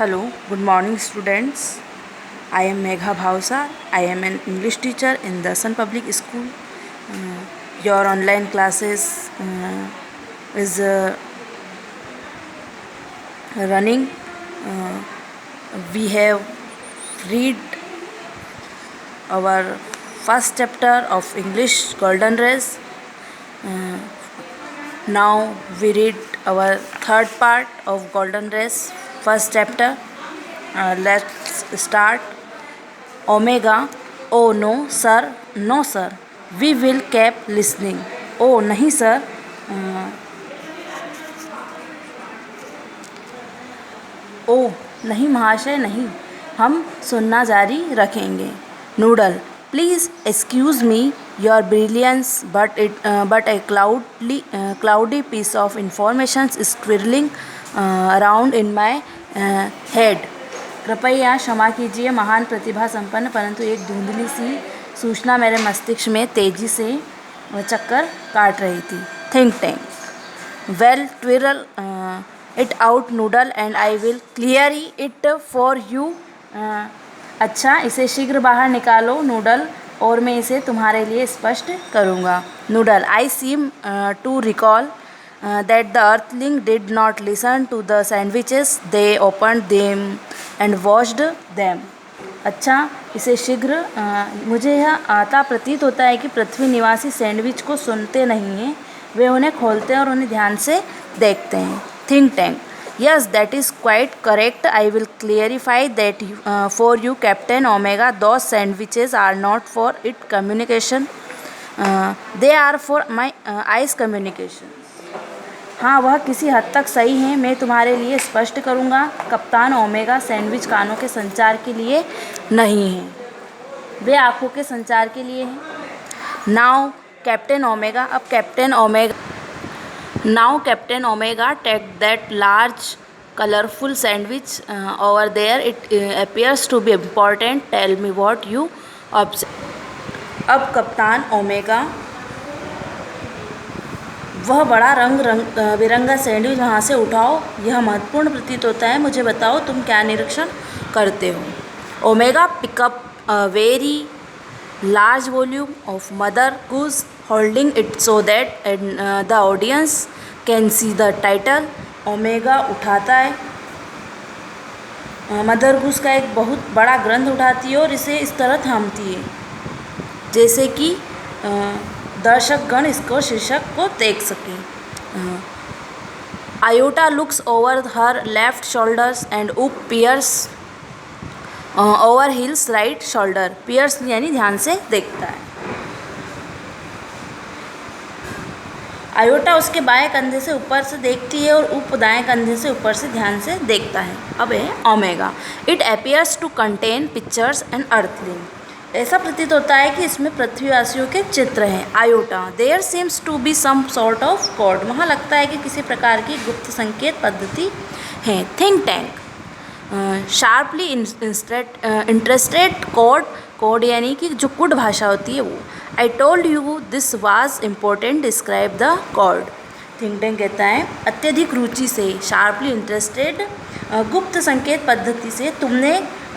Hello, good morning students. I am Megha Bhavsar. I am an English teacher in the Sun Public School. Your online classes is running. Uh, we have read our first chapter of English Golden Race. Now we read our third part of Golden Race, first chapter. Let's start. Omega. Oh no, sir. No, sir. We will keep listening. Oh नहीं sir. ओह नहीं महाशय नहीं, हम सुनना जारी रखेंगे. Noodle. Please excuse me your brilliance, but a cloudy piece of information is twirling around in my head. कृपया क्षमा कीजिए महान प्रतिभा संपन्न, परंतु एक धुंधली सी सूचना मेरे मस्तिष्क में तेजी से चक्कर काट रही थी. Think tank. Well twirl it out noodle and I will clear it for you. अच्छा, इसे शीघ्र बाहर निकालो नूडल, और मैं इसे तुम्हारे लिए स्पष्ट करूँगा. Noodle. I seem to recall that the earthling did not listen to the sandwiches. They opened them and washed them. अच्छा, इसे शीघ्र मुझे यह आता प्रतीत होता है कि पृथ्वी निवासी सैंडविच को सुनते नहीं हैं, वे उन्हें खोलते हैं और उन्हें ध्यान से देखते हैं. Think tank. Yes, that is quite correct. I will clarify that for you, Captain Omega. Those sandwiches are not for it communication. They are for my eyes communication. हाँ, वह किसी हद तक सही है, मैं तुम्हारे लिए स्पष्ट करूँगा. कप्तान ओमेगा सैंडविच कानों के संचार के लिए नहीं हैं, वे आँखों के संचार के लिए हैं. Now captain Omega. अब captain Omega. Now captain Omega take that large colourful sandwich over there. It appears to be important. Tell me what you observe. अब कप्तान ओमेगा, वह बड़ा रंग बिरंगा सैंडविच वहाँ से उठाओ, यह महत्वपूर्ण प्रतीत होता है, मुझे बताओ तुम क्या निरीक्षण करते हो. Omega pick up a very large volume of mother goose, holding it so that the audience can see the title. Omega उठाता है, मदर गूस का एक बहुत बड़ा ग्रंथ उठाती है और इसे इस तरह थामती है जैसे कि दर्शकगण इसको शीर्षक को देख सकें. Iota looks over her left shoulders and Oop peers over his right shoulder. Peers यानी ध्यान से देखता है. आयोटा उसके बाएं कंधे से ऊपर से देखती है और उप दाएं कंधे से ऊपर से ध्यान से देखता है. अब है Omega. It appears to contain pictures and earthling. ऐसा प्रतीत होता है कि इसमें पृथ्वीवासियों के चित्र हैं. Iota. There seems to be some sort of code. वहाँ लगता है कि किसी प्रकार की गुप्त संकेत पद्धति है. Think tank. Sharply interested code. Code यानी कि जो कुड भाषा होती है वो. I told you this was important. Describe the code. Think Tank कहता है अत्यधिक रुचि से, शार्पली इंटरेस्टेड, गुप्त संकेत पद्धति से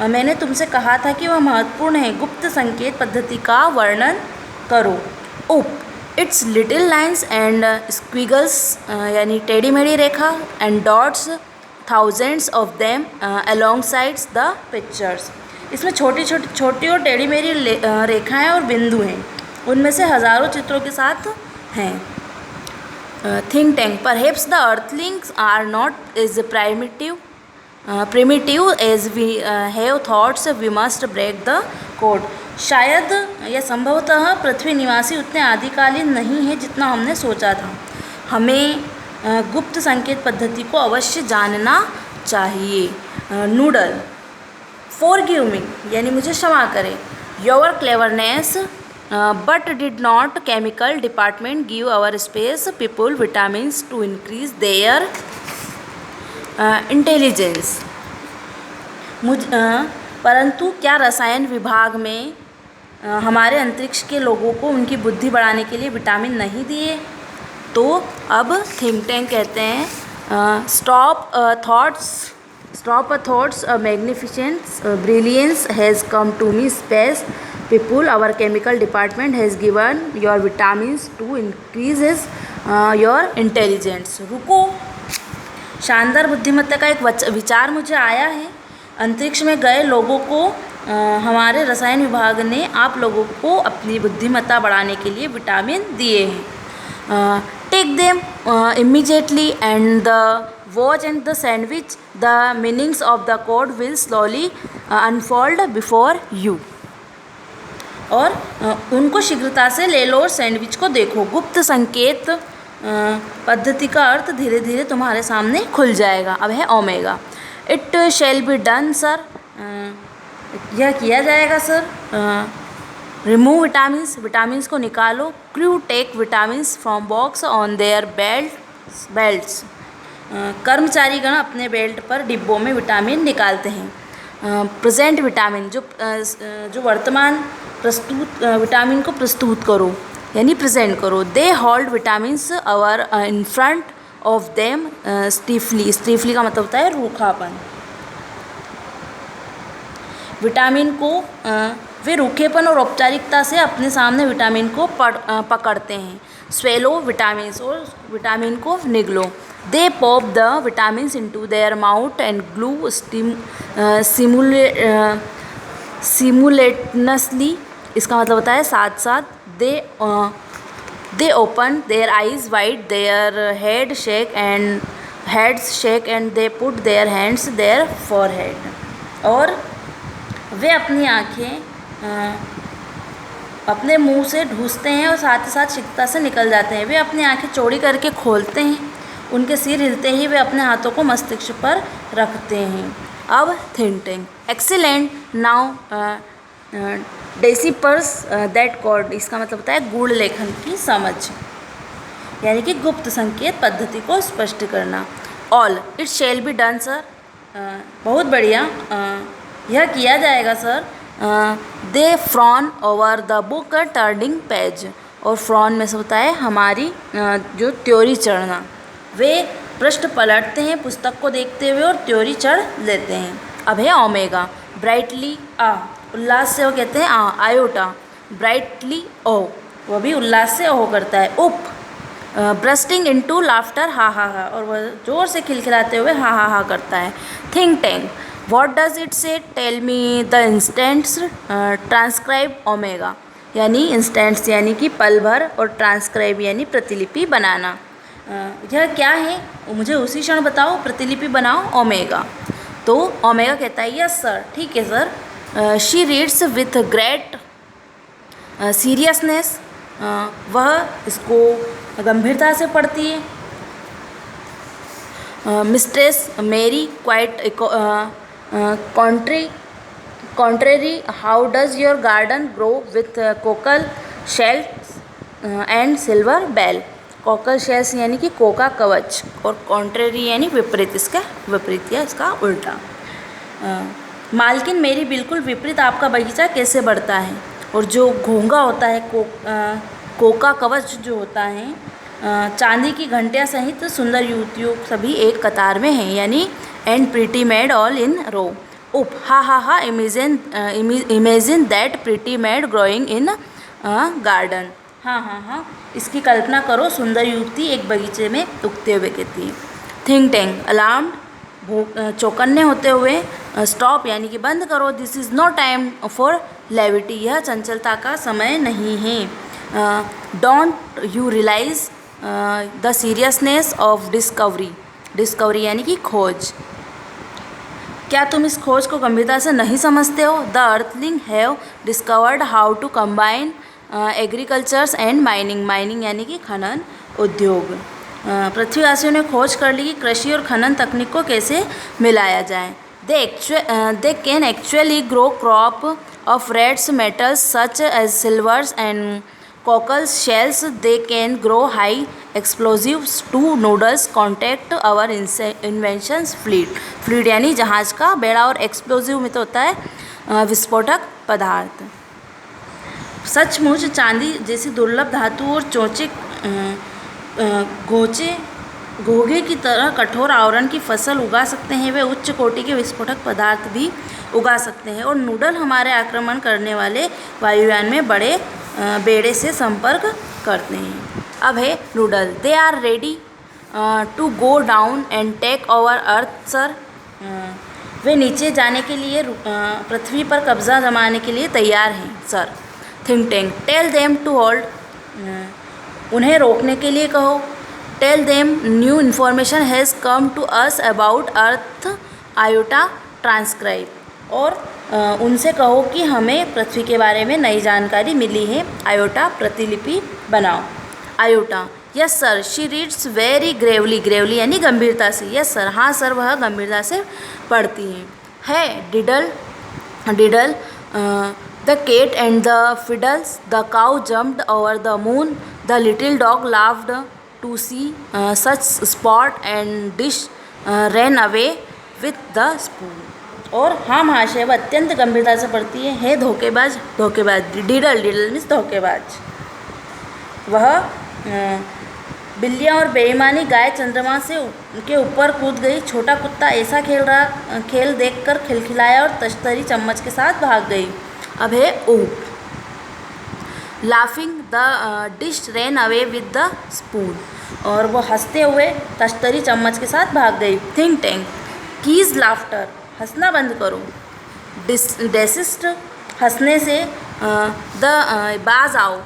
मैंने तुमसे कहा था कि वह महत्वपूर्ण है. गुप्त संकेत पद्धति का वर्णन करो. Oop. It's little lines and squiggles यानी टेढ़ी मेढ़ी रेखा, and dots thousands of them along sides the pictures. इसमें छोटी और टेढ़ी मेढ़ी रेखाएं और बिंदु हैं, उनमें से हज़ारों चित्रों के साथ हैं. Think Tank. Perhaps the earthlings are not as primitive as we have thoughts. We must break the code. शायद या संभवतः पृथ्वी निवासी उतने आदिकालीन नहीं है जितना हमने सोचा था. हमें गुप्त संकेत पद्धति को अवश्य जानना चाहिए. नूडल. फॉरगिव मी यानी मुझे क्षमा करें. Your cleverness but did not chemical department give our space people vitamins to increase their intelligence. परंतु क्या रसायन विभाग में हमारे अंतरिक्ष के लोगों को उनकी बुद्धि बढ़ाने के लिए विटामिन नहीं दिए? तो अब थिंक टैंक कहते हैं stop thoughts Stop a thoughts, a magnificence, a brilliance has come to me. Space people, our chemical department has given your vitamins to increases your intelligence. रुको, शानदार बुद्धिमत्ता का एक विचार मुझे आया है। अंतरिक्ष में गए लोगों को हमारे रसायन विभाग ने आप लोगों को अपनी बुद्धिमत्ता बढ़ाने के लिए विटामिन दिए हैं। Take them immediately and the watch and the sandwich, the meanings of the code will slowly unfold before you. और उनको शीघ्रता से ले लो और सैंडविच को देखो। गुप्त संकेत पद्धति का अर्थ धीरे धीरे तुम्हारे सामने खुल जाएगा। अब है Omega. It shall be done sir, यह किया जाएगा सर। रिमूव विटामिन्स, विटामिन्स को निकालो। Crew take vitamins from box on their belts, कर्मचारीगण अपने बेल्ट पर डिब्बों में विटामिन निकालते हैं। प्रेजेंट विटामिन, जो वर्तमान प्रस्तुत विटामिन को प्रस्तुत करो यानी प्रेजेंट करो। They hold vitamins our in front of them stiffly, stiffly का मतलब होता है रूखापन। विटामिन को वे रूखेपन और औपचारिकता से अपने सामने विटामिन को पकड़ते हैं। स्वेलो विटामिन्स, और विटामिन को निगलो। They pop the vitamins into their mouth and gulp simultaneously, इसका मतलब होता है साथ साथ। They open their eyes wide, their heads shake and they put their hands their forehead. और वे अपनी आँखें अपने मुंह से ढूंसते हैं और साथ ही साथ शीघ्रता से निकल जाते हैं। वे अपनी आँखें चौड़ी करके खोलते हैं। उनके सिर हिलते ही वे अपने हाथों को मस्तिष्क पर रखते हैं। अब thinking. Excellent, now deciphers that code, इसका मतलब होता है गूढ़ लेखन की समझ, यानी कि गुप्त संकेत पद्धति को स्पष्ट करना। All, it shall be done sir, बहुत बढ़िया, यह किया जाएगा sir. They frown over the book turning page, और फ्रॉन में से होता है हमारी जो त्योरी चढ़ना। वे पृष्ठ पलटते हैं पुस्तक को देखते हुए और त्योरी चढ़ लेते हैं। अब है ओमेगा। ब्राइटली आ, उल्लास से वो कहते हैं आ, आयोटा। ब्राइटली ओ, वो भी उल्लास से ओ करता है। उप, ब्रस्टिंग इनटू लाफ्टर, हा हा हा, और वह जोर से खिलखिलाते हुए हा हा हा करता है। Think tank, what does it say, tell me the instants transcribe Omega, यानी इंस्टेंट्स यानी कि पल भर, और ट्रांसक्राइब यानी प्रतिलिपि बनाना। यह क्या है मुझे उसी क्षण बताओ, प्रतिलिपि बनाओ ओमेगा। तो ओमेगा कहता है यस सर, ठीक है sir. She reads with great seriousness, वह इसको गंभीरता से पढ़ती है। मिस्ट्रेस मेरी quite contrary, how does your garden grow with cockle shells and silver bell? Kokalla shells यानी कि कोका कवच, और कॉन्ट्रेरी यानी विपरीत, इसका विपरीत या इसका उल्टा। मालकिन मेरी बिल्कुल विपरीत आपका बगीचा कैसे बढ़ता है। और जो घोंगा होता है कोका कवच जो होता है, चांदी की घंटियाँ सहित सुंदर युवतियों सभी एक कतार में हैं, यानी and pretty maid all in row. Oop, हा हा हा, imagine that pretty maid growing in garden. हाँ हाँ हाँ, इसकी कल्पना करो, सुंदर युवती एक बगीचे में उगते हुए कहती है। थिंक टैंक, अलार्म्ड, चौकन्ने होते हुए। स्टॉप यानी कि बंद करो। This is no time for levity, यह चंचलता का समय नहीं है। Don't you realize the seriousness of discovery, discovery यानी कि खोज, क्या तुम इस खोज को गंभीरता से नहीं समझते हो। The earthling have discovered how to combine agricultures and mining, mining यानी कि खनन उद्योग। पृथ्वीवासियों ने खोज कर ली कि कृषि और खनन तकनीक को कैसे मिलाया जाए। They can actually grow crop of reds metals such as silvers and cockles shells. They can grow high explosives to noodles. Contact our inventions fleet, fleet यानी जहाज का बेड़ा, और एक्सप्लोजिव में तो होता है विस्फोटक पदार्थ। सचमुच चांदी जैसी दुर्लभ धातु और गोचे घोंघे की तरह कठोर आवरण की फसल उगा सकते हैं, वे उच्च कोटि के विस्फोटक पदार्थ भी उगा सकते हैं। और नूडल हमारे आक्रमण करने वाले वायुयान में बड़े बेड़े से संपर्क करते हैं। अब है Noodle. They are ready to go down and take over earth sir. वे नीचे जाने के लिए पृथ्वी पर कब्जा जमाने के लिए तैयार हैं सर। Think Tank. Tell them to hold. उन्हें रोकने के लिए कहो। Tell them new information has come to us about Earth Iota transcribe. और उनसे कहो कि हमें पृथ्वी के बारे में नई जानकारी मिली है। आयोटा प्रतिलिपि बनाओ। Iota. Yes sir she reads very Gravely. Gravely यानी गंभीरता से। यस सर हाँ सर वह गंभीरता से पढ़ती हैं। है Diddle. Diddle. The cat and the fiddles. The cow jumped over the moon. The little dog laughed to see such sport and dish ran away with the spoon. और हाँ महाशय वह अत्यंत गंभीरता से पढ़ती है धोखेबाज। धोखेबाज। डिडल। डिडल मीन्स धोखेबाज। वह बिल्लियाँ और बेईमानी गाय चंद्रमा से के ऊपर कूद गई। छोटा कुत्ता ऐसा खेल देखकर खिलखिलाया और तश्तरी चम्मच के साथ भाग गई। अब है ऊप। Laughing the dish ran away with the spoon. और वो हंसते हुए तश्तरी चम्मच के साथ भाग गई। Think tank. Keys laughter. हंसना बंद करो। डेसिस्ट। हंसने से द बाज आओ।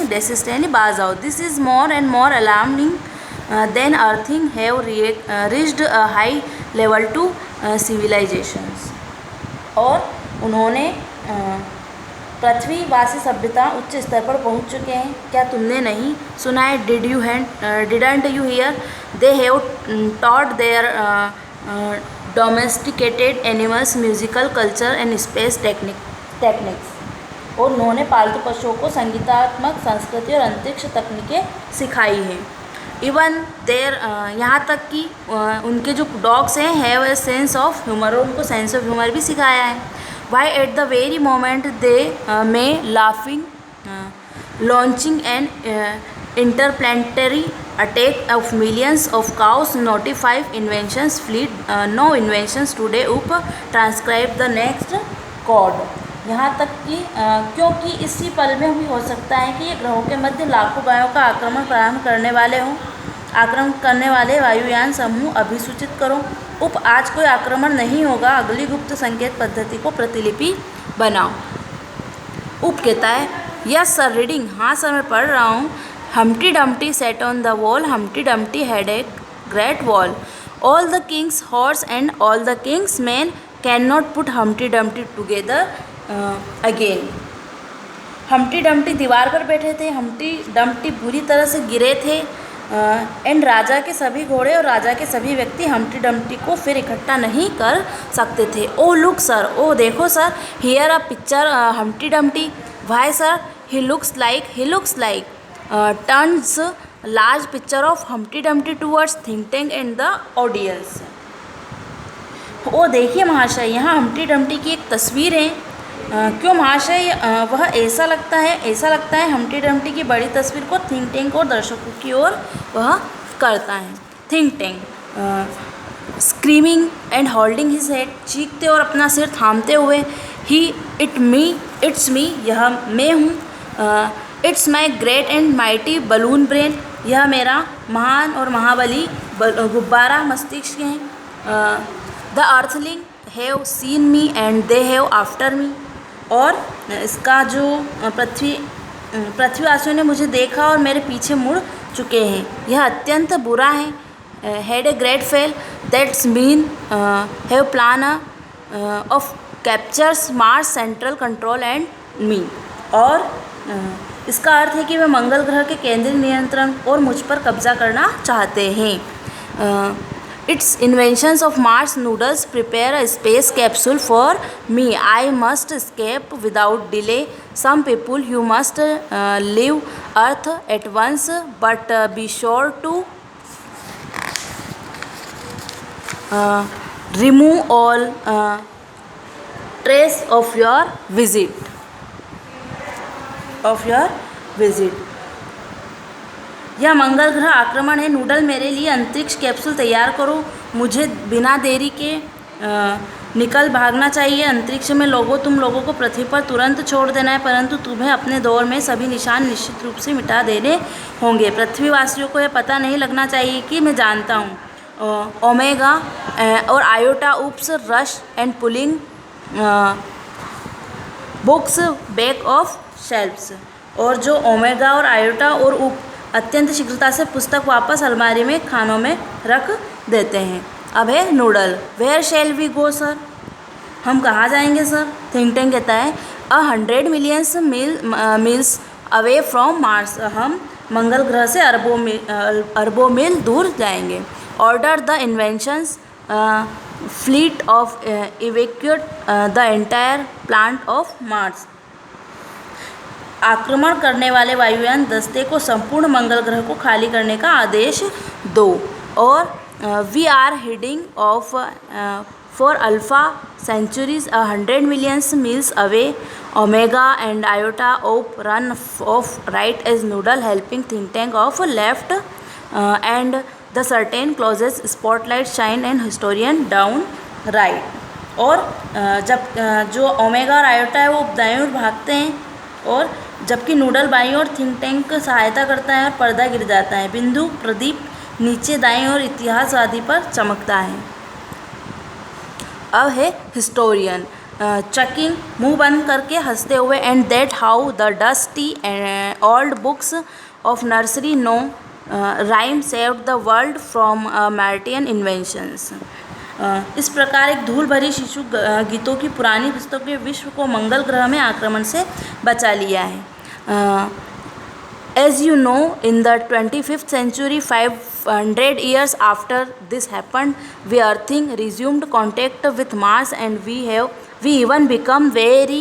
डेसिस्ट यानी बाज आओ। This is more and more alarming than earthlings have reached a high level to civilizations. और उन्होंने पृथ्वीवासी सभ्यता उच्च स्तर पर पहुंच चुके हैं। क्या तुमने नहीं सुना है? Didn't you hear? They have taught their domesticated animals musical culture and space techniques. और उन्होंने पालतू पशुओं को संगीतात्मक संस्कृति और अंतरिक्ष तकनीकें सिखाई हैं। इवन देयर यहाँ तक कि उनके जो डॉग्स हैं have a sense of humour. और उनको सेंस ऑफ ह्यूमर भी सिखाया है। Why at the very moment they may laughing launching an interplanetary attack of millions of cows notify inventions fleet no inventions today up transcribe the next code। यहाँ तक कि क्योंकि इसी पल में भी हो सकता है कि ये ग्रहों के मध्य लाखों गायों का आक्रमण प्रारंभ करने वाले वायुयान समूह अभिसूचित करो। उप आज कोई आक्रमण नहीं होगा। अगली गुप्त संकेत पद्धति को प्रतिलिपि बनाओ। उप कहता है यस सर रीडिंग। हाँ सर मैं पढ़ रहा हूँ। Humpty Dumpty set on the wall. Humpty Dumpty had a great wall. All the Kings horse and all the Kings man can not put Humpty Dumpty together again. Humpty Dumpty दीवार पर बैठे थे। Humpty Dumpty बुरी तरह से गिरे थे। And राजा के सभी घोड़े और राजा के सभी व्यक्ति हम्टी डम्टी को फिर इकट्ठा नहीं कर सकते थे। Oh look sir. ओ देखो sir. Here a picture Humpty Dumpty. Why sir? He looks like turns large picture of Humpty Dumpty towards think tank and the audience. ओ देखिए महाशय यहाँ हम्टी डम्टी की एक तस्वीर है। क्यों महाशय? वह ऐसा लगता है हम्टी डम्टी की बड़ी तस्वीर को थिंक टैंक और दर्शकों की ओर वह करता है। Think tank. Screaming and holding his head. चीखते और अपना सिर थामते हुए। इट्स मी यह मैं हूँ। It's my great and mighty balloon brain. यह मेरा महान और महाबली गुब्बारा मस्तिष्क है। The earthling have seen me and they have after me. और इसका जो पृथ्वीवासियों ने मुझे देखा और मेरे पीछे मुड़ चुके हैं। यह अत्यंत बुरा है। Had a great fail that's mean have plan of captures Mars central control and me. और इसका अर्थ है कि वे मंगल ग्रह के केंद्रीय नियंत्रण और मुझ पर कब्जा करना चाहते हैं। Its inventions of Mars noodles prepare a space capsule for me. I must escape without delay. Some people you must leave Earth at once, but be sure to remove all trace of your visit. यह मंगल ग्रह आक्रमण है। Noodle, मेरे लिए अंतरिक्ष capsule तैयार करो। मुझे बिना देरी के निकल भागना चाहिए। अंतरिक्ष में लोगों, तुम लोगों को पृथ्वी पर तुरंत छोड़ देना है, परंतु तुम्हें अपने दौर में सभी निशान निश्चित रूप से मिटा देने होंगे। पृथ्वीवासियों को यह पता नहीं लगना चाहिए कि मैं जानता हूँ। ओमेगा और Iota oops, rush and pulling books back of shelves. और जो ओमेगा और आयोटा और उप अत्यंत शीघ्रता से पुस्तक वापस अलमारी में खानों में रख देते हैं। अब है Noodle. Where shall we go sir? हम कहाँ जाएंगे सर? थिंक टैंक कहता है 100 millions miles away from Mars. हम मंगल ग्रह से अरबों मील दूर जाएंगे। Order the inventions fleet of evacuate the entire plant of Mars. आक्रमण करने वाले वायुयान दस्ते को संपूर्ण मंगल ग्रह को खाली करने का आदेश दो। और we are heading off for Alpha Centauri 100 millions miles away. Omega and Iota off run off right as Noodle helping Think Tank off left and the certain closes spotlight shine and historian down right. और जब जो omega और iota है वो दाईं ओर भागते हैं, और जबकि नूडल बाईं ओर थिंक टैंक सहायता करता है और पर्दा गिर जाता है। बिंदु प्रदीप नीचे दाईं ओर इतिहासवादी पर चमकता है। अब है हिस्टोरियन। चकिंग, मुंह बंद करके हंसते हुए, and that how the dusty old books of nursery no rhyme saved the world from Martian inventions. इस प्रकार एक धूल भरी शिशु गीतों की पुरानी पुस्तकों ने विश्व को मंगल ग्रह में आक्रमण से बचा लिया है। As you know, in the 25th century, 500 years after this happened, we Earthing resumed contact with Mars, and we even become very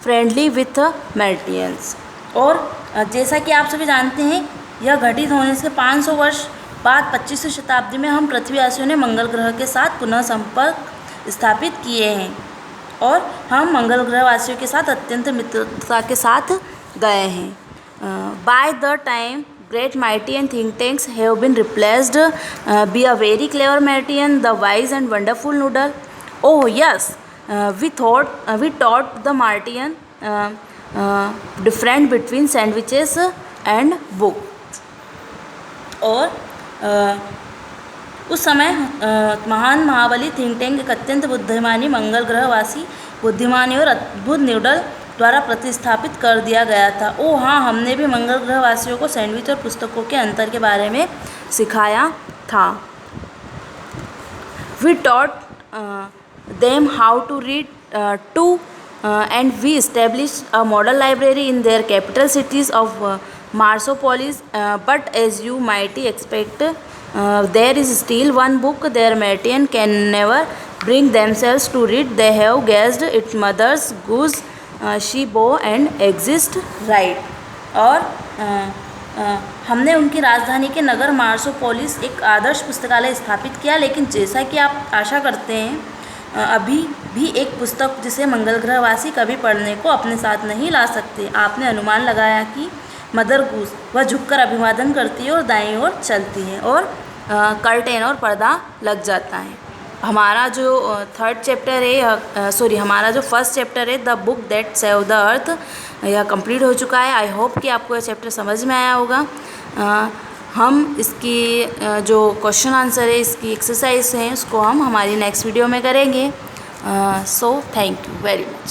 friendly with Martians. और जैसा कि आप सभी जानते हैं, यह घटित होने से 500 वर्ष बाद 25वीं शताब्दी में हम पृथ्वीवासियों ने मंगल ग्रह के साथ पुनः संपर्क स्थापित किए हैं, और हम मंगल ग्रहवासियों के साथ अत्यंत मित्रता के साथ गए हैं। By the time great Martian think tanks have been replaced, be a very clever Martian, the wise and wonderful Noodle. Oh yes, we taught the Martian different between sandwiches and books. और उस समय महान महाबली think tank एक अत्यंत बुद्धिमानी मंगल ग्रहवासी बुद्धिमानी और अद्भुत नूडल द्वारा प्रतिस्थापित कर दिया गया था। ओ हाँ, हमने भी मंगल ग्रहवासियों को सैंडविच और पुस्तकों के अंतर के बारे में सिखाया था। We taught them how to read to and we establish a model library in their capital cities of Marsopolis, but as you mighty expect there is still one book their Martian can never bring themselves to read. They have guessed it's mother's goose she bo and exist right. और हमने उनकी राजधानी के नगर मार्सोपोलिस एक आदर्श पुस्तकालय स्थापित किया, लेकिन जैसा कि आप आशा करते हैं अभी भी एक पुस्तक जिसे मंगल ग्रहवासी कभी पढ़ने को अपने साथ नहीं ला सकते. आपने अनुमान लगाया कि मदर गूस वह झुककर अभिवादन करती है और दाईं ओर चलती है, और कर्टेन और पर्दा लग जाता है. हमारा जो थर्ड चैप्टर है हमारा जो फर्स्ट चैप्टर है the book that save the earth, यह कंप्लीट हो चुका है. आई होप कि आपको यह चैप्टर समझ में आया होगा. हम इसकी जो क्वेश्चन आंसर है, इसकी एक्सरसाइज है, उसको हम हमारी नेक्स्ट वीडियो में करेंगे. So thank you very much.